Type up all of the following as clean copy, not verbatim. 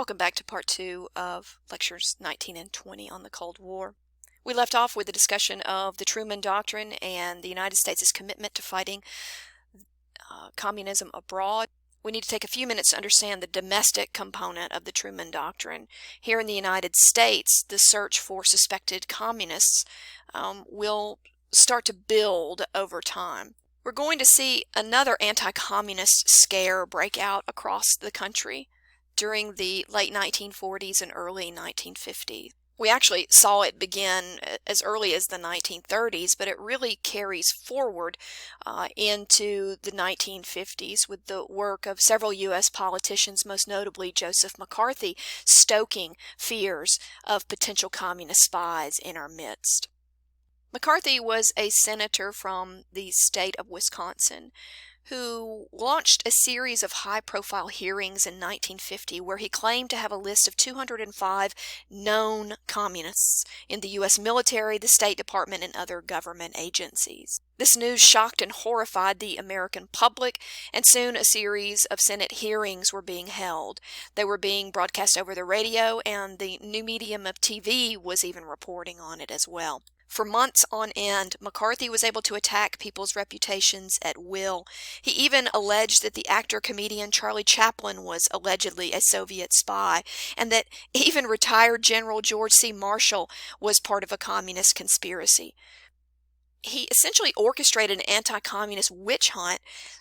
Welcome back to part 2 of lectures 19 and 20 on the Cold War. We left off with the discussion of the Truman Doctrine and the United States' commitment to fighting communism abroad. We need to take a few minutes to understand the domestic component of the Truman Doctrine. Here in the United States, the search for suspected communists will start to build over time. We're going to see another anti-communist scare break out across the country during the late 1940s and early 1950s. We actually saw it begin as early as the 1930s, but it really carries forward into the 1950s with the work of several U.S. politicians, most notably Joseph McCarthy, stoking fears of potential communist spies in our midst. McCarthy was a senator from the state of Wisconsin who launched a series of high-profile hearings in 1950 where he claimed to have a list of 205 known communists in the U.S. military, the State Department, and other government agencies. This news shocked and horrified the American public, and soon a series of Senate hearings were being held. They were being broadcast over the radio, and the new medium of TV was even reporting on it as well. For months on end, McCarthy was able to attack people's reputations at will. He even alleged that the actor-comedian Charlie Chaplin was allegedly a Soviet spy, and that even retired General George C. Marshall was part of a communist conspiracy. He essentially orchestrated an anti-communist witch hunt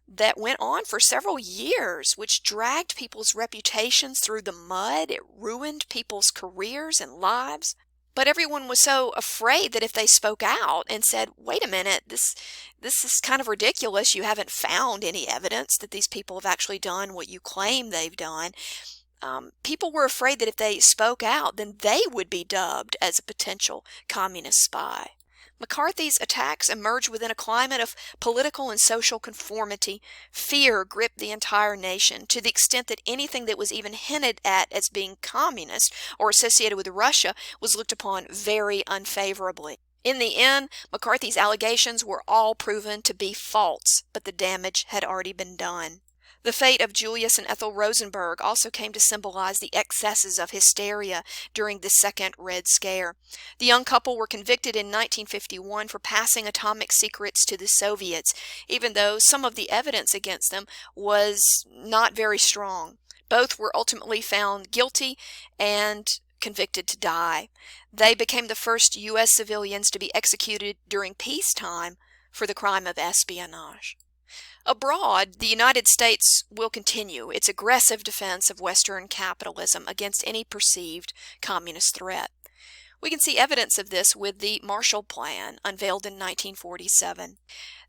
that went on for several years, which dragged people's reputations through the mud. It ruined people's careers and lives. But everyone was so afraid that if they spoke out and said, wait a minute, this is kind of ridiculous, you haven't found any evidence that these people have actually done what you claim they've done, people were afraid that if they spoke out, then they would be dubbed as a potential communist spy. McCarthy's attacks emerged within a climate of political and social conformity. Fear gripped the entire nation to the extent that anything that was even hinted at as being communist or associated with Russia was looked upon very unfavorably. In the end, McCarthy's allegations were all proven to be false, but the damage had already been done. The fate of Julius and Ethel Rosenberg also came to symbolize the excesses of hysteria during the Second Red Scare. The young couple were convicted in 1951 for passing atomic secrets to the Soviets, even though some of the evidence against them was not very strong. Both were ultimately found guilty and convicted to die. They became the first U.S. civilians to be executed during peacetime for the crime of espionage. Abroad, the United States will continue its aggressive defense of Western capitalism against any perceived communist threat. We can see evidence of this with the Marshall Plan, unveiled in 1947.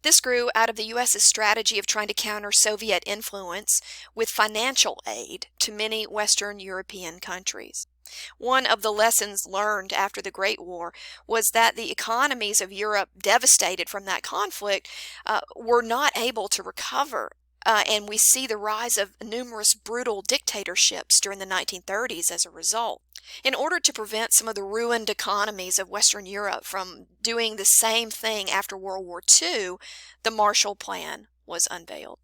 This grew out of the U.S.'s strategy of trying to counter Soviet influence with financial aid to many Western European countries. One of the lessons learned after the Great War was that the economies of Europe, devastated from that conflict, were not able to recover. And we see the rise of numerous brutal dictatorships during the 1930s as a result. In order to prevent some of the ruined economies of Western Europe from doing the same thing after World War II, the Marshall Plan was unveiled.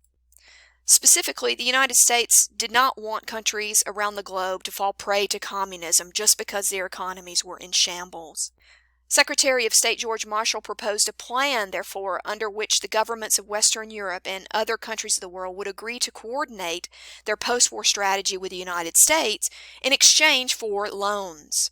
Specifically, the United States did not want countries around the globe to fall prey to communism just because their economies were in shambles. Secretary of State George Marshall proposed a plan, therefore, under which the governments of Western Europe and other countries of the world would agree to coordinate their post-war strategy with the United States in exchange for loans.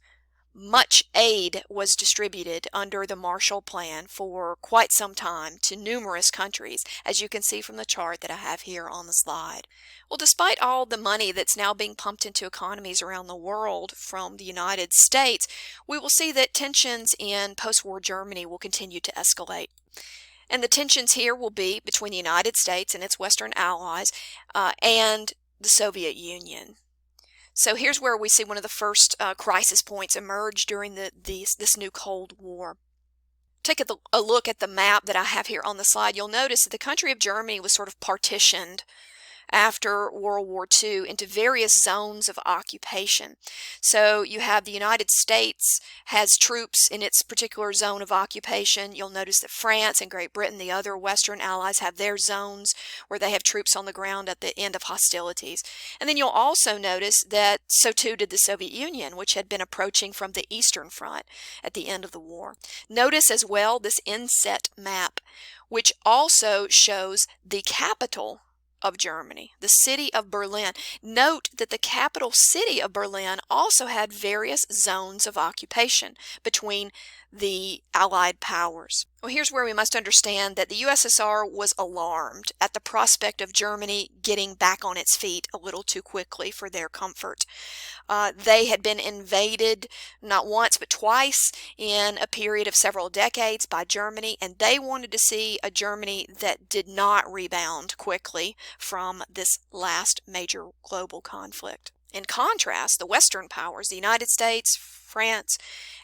Much aid was distributed under the Marshall Plan for quite some time to numerous countries, as you can see from the chart that I have here on the slide. Well, despite all the money that's now being pumped into economies around the world from the United States, we will see that tensions in post-war Germany will continue to escalate. And the tensions here will be between the United States and its Western allies and the Soviet Union. So here's where we see one of the first crisis points emerge during this new Cold War. Take a look at the map that I have here on the slide. You'll notice that the country of Germany was sort of partitioned after World War II into various zones of occupation. So you have the United States has troops in its particular zone of occupation. You'll notice that France and Great Britain, the other Western allies, have their zones where they have troops on the ground at the end of hostilities. And then you'll also notice that so too did the Soviet Union, which had been approaching from the Eastern Front at the end of the war. Notice as well this inset map, which also shows the capital of Germany, the city of Berlin. Note that the capital city of Berlin also had various zones of occupation between the Allied powers. Well, here's where we must understand that the USSR was alarmed at the prospect of Germany getting back on its feet a little too quickly for their comfort. They had been invaded not once but twice in a period of several decades by Germany, and they wanted to see a Germany that did not rebound quickly from this last major global conflict. In contrast, the Western powers, the United States, France,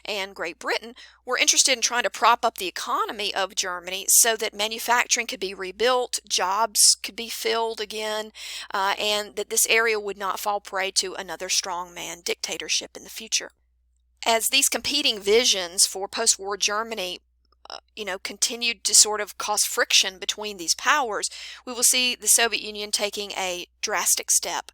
and Great Britain, were interested in trying to prop up the economy of Germany so that manufacturing could be rebuilt, jobs could be filled again, and that this area would not fall prey to another strongman dictatorship in the future. As these competing visions for post-war Germany continued to sort of cause friction between these powers, we will see the Soviet Union taking a drastic step.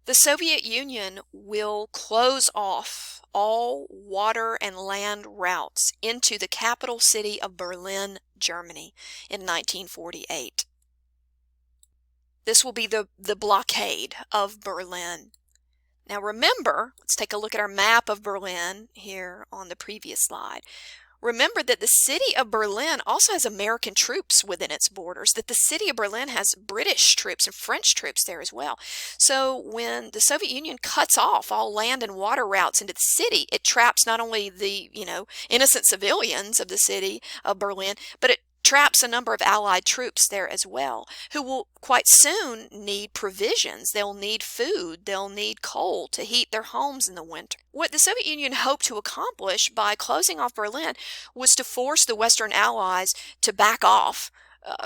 The Soviet Union will close off all water and land routes into the capital city of Berlin, Germany in 1948. This will be the blockade of Berlin. Now remember, let's take a look at our map of Berlin here on the previous slide. Remember that the city of Berlin also has American troops within its borders, that the city of Berlin has British troops and French troops there as well. So when the Soviet Union cuts off all land and water routes into the city, it traps not only the, innocent civilians of the city of Berlin, but it traps a number of Allied troops there as well, who will quite soon need provisions. They'll need food. They'll need coal to heat their homes in the winter. What the Soviet Union hoped to accomplish by closing off Berlin was to force the Western Allies to back off,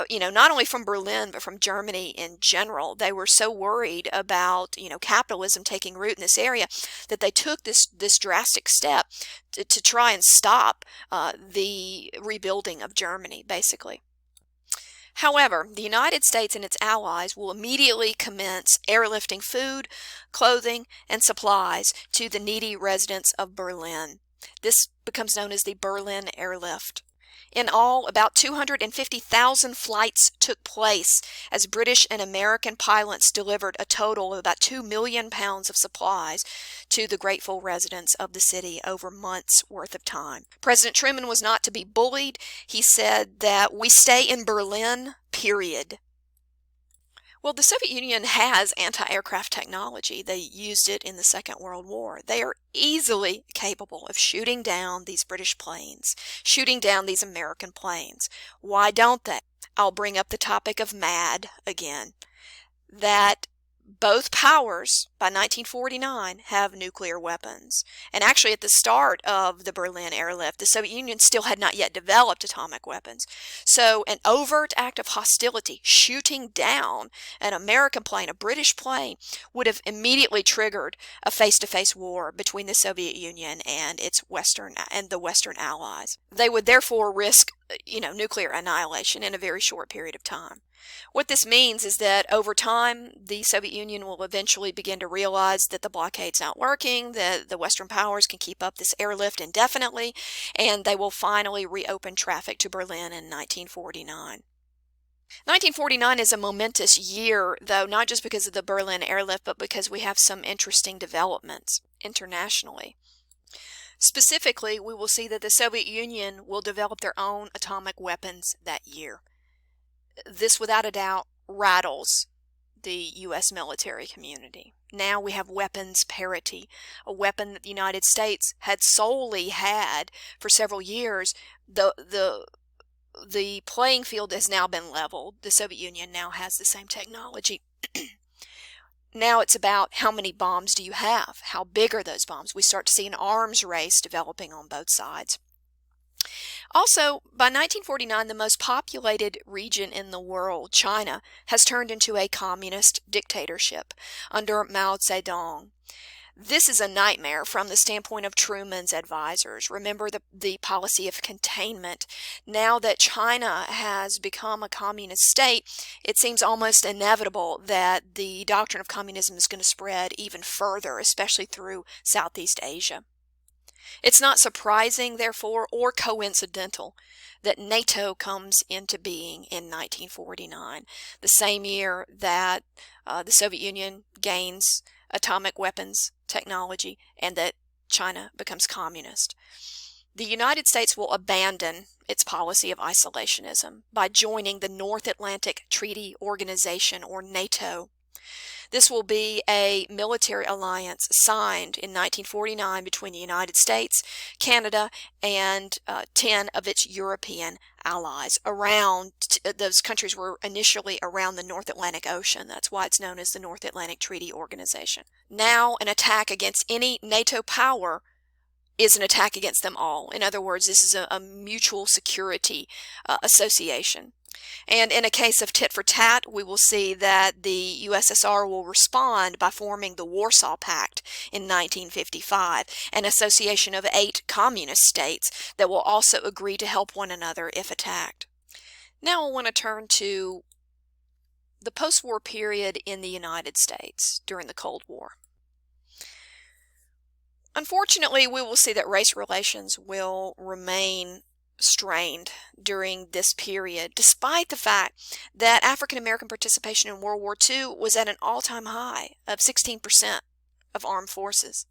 not only from Berlin, but from Germany in general. They were so worried about, capitalism taking root in this area that they took this drastic step to try and stop the rebuilding of Germany, basically. However, the United States and its allies will immediately commence airlifting food, clothing, and supplies to the needy residents of Berlin. This becomes known as the Berlin Airlift. In all, about 250,000 flights took place as British and American pilots delivered a total of about 2 million pounds of supplies to the grateful residents of the city over months' worth of time. President Truman was not to be bullied. He said that we stay in Berlin, period. Well, the Soviet Union has anti-aircraft technology. They used it in the Second World War. They are easily capable of shooting down these British planes, shooting down these American planes. Why don't they? I'll bring up the topic of MAD again. That both powers, by 1949, have nuclear weapons. And actually, at the start of the Berlin airlift, the Soviet Union still had not yet developed atomic weapons. So an overt act of hostility, shooting down an American plane, a British plane, would have immediately triggered a face-to-face war between the Soviet Union and the Western allies. They would therefore risk, nuclear annihilation in a very short period of time. What this means is that over time, the Soviet Union will eventually begin to realize that the blockade's not working, that the Western powers can keep up this airlift indefinitely, and they will finally reopen traffic to Berlin in 1949. 1949 is a momentous year, though, not just because of the Berlin airlift, but because we have some interesting developments internationally. Specifically, we will see that the Soviet Union will develop their own atomic weapons that year. This, without a doubt, rattles the U.S. military community. Now we have weapons parity, a weapon that the United States had solely had for several years. The playing field has now been leveled. The Soviet Union now has the same technology. Now it's about how many bombs do you have? How big are those bombs? We start to see an arms race developing on both sides. Also, by 1949, the most populated region in the world, China, has turned into a communist dictatorship under Mao Zedong. This is a nightmare from the standpoint of Truman's advisors. Remember the policy of containment. Now that China has become a communist state, it seems almost inevitable that the doctrine of communism is going to spread even further, especially through Southeast Asia. It's not surprising, therefore, or coincidental that NATO comes into being in 1949, the same year that the Soviet Union gains atomic weapons technology and that China becomes communist. The United States will abandon its policy of isolationism by joining the North Atlantic Treaty Organization, or NATO. This will be a military alliance signed in 1949 between the United States, Canada, and 10 of its European allies. Those countries were initially around the North Atlantic Ocean. That's why it's known as the North Atlantic Treaty Organization. Now, an attack against any NATO power is an attack against them all. In other words, this is a mutual security association. And in a case of tit for tat, we will see that the USSR will respond by forming the Warsaw Pact in 1955, an association of 8 communist states that will also agree to help one another if attacked. Now I want to turn to the post-war period in the United States during the Cold War. Unfortunately, we will see that race relations will remain strained during this period, despite the fact that African American participation in World War II was at an all-time high of 16% of armed forces.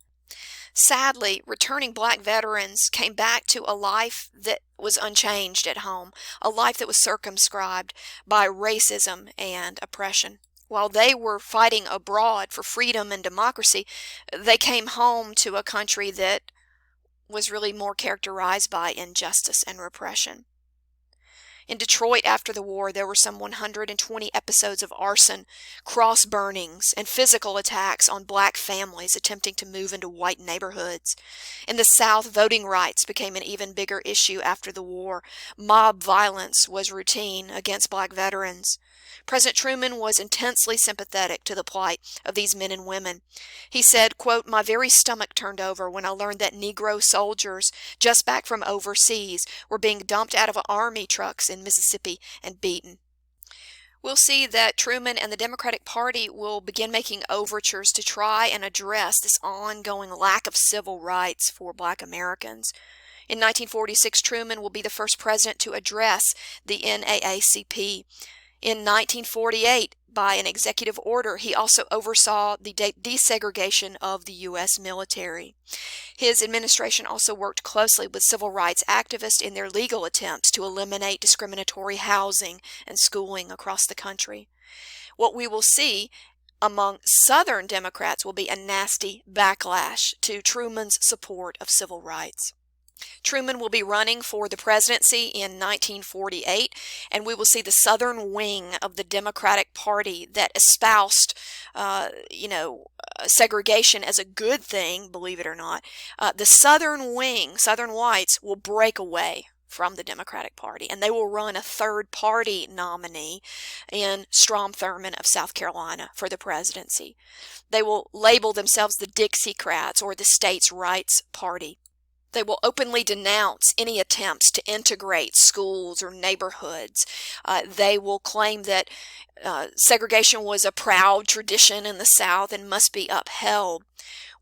Sadly, returning black veterans came back to a life that was unchanged at home, a life that was circumscribed by racism and oppression. While they were fighting abroad for freedom and democracy, they came home to a country that was really more characterized by injustice and repression. In Detroit after the war, there were some 120 episodes of arson, cross burnings, and physical attacks on black families attempting to move into white neighborhoods. In the South, voting rights became an even bigger issue after the war. Mob violence was routine against black veterans. President Truman was intensely sympathetic to the plight of these men and women. He said, quote, "My very stomach turned over when I learned that Negro soldiers just back from overseas were being dumped out of army trucks in Mississippi and beaten." We'll see that Truman and the Democratic Party will begin making overtures to try and address this ongoing lack of civil rights for black Americans. In 1946, Truman will be the first president to address the NAACP. In 1948, by an executive order, he also oversaw the desegregation of the U.S. military. His administration also worked closely with civil rights activists in their legal attempts to eliminate discriminatory housing and schooling across the country. What we will see among Southern Democrats will be a nasty backlash to Truman's support of civil rights. Truman will be running for the presidency in 1948, and we will see the Southern wing of the Democratic Party that espoused, segregation as a good thing, believe it or not. The Southern wing, Southern whites, will break away from the Democratic Party, and they will run a third-party nominee in Strom Thurmond of South Carolina for the presidency. They will label themselves the Dixiecrats, or the States' Rights Party. They will openly denounce any attempts to integrate schools or neighborhoods. They will claim that segregation was a proud tradition in the South and must be upheld.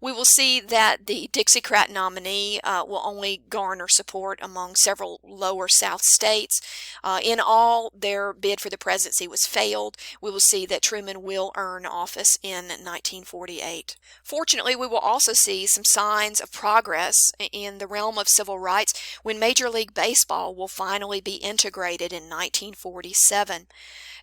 We will see that the Dixiecrat nominee will only garner support among several lower South states. In all, their bid for the presidency was failed. We will see that Truman will earn office in 1948. Fortunately, we will also see some signs of progress in the realm of civil rights when Major League Baseball will finally be integrated in 1947.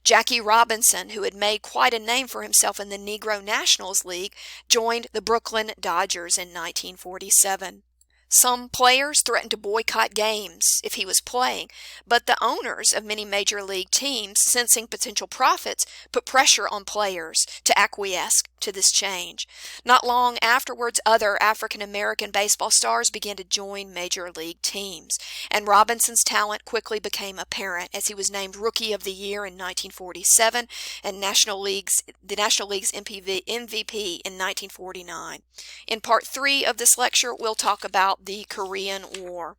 Jackie Robinson, who had made quite a name for himself in the Negro Nationals League, joined the Brooklyn Dodgers in 1947. Some players threatened to boycott games if he was playing, but the owners of many major league teams, sensing potential profits, put pressure on players to acquiesce to this change. Not long afterwards, other African American baseball stars began to join major league teams, and Robinson's talent quickly became apparent as he was named Rookie of the Year in 1947 and the National League's MVP in 1949. In part 3 of this lecture, we'll talk about the Korean War.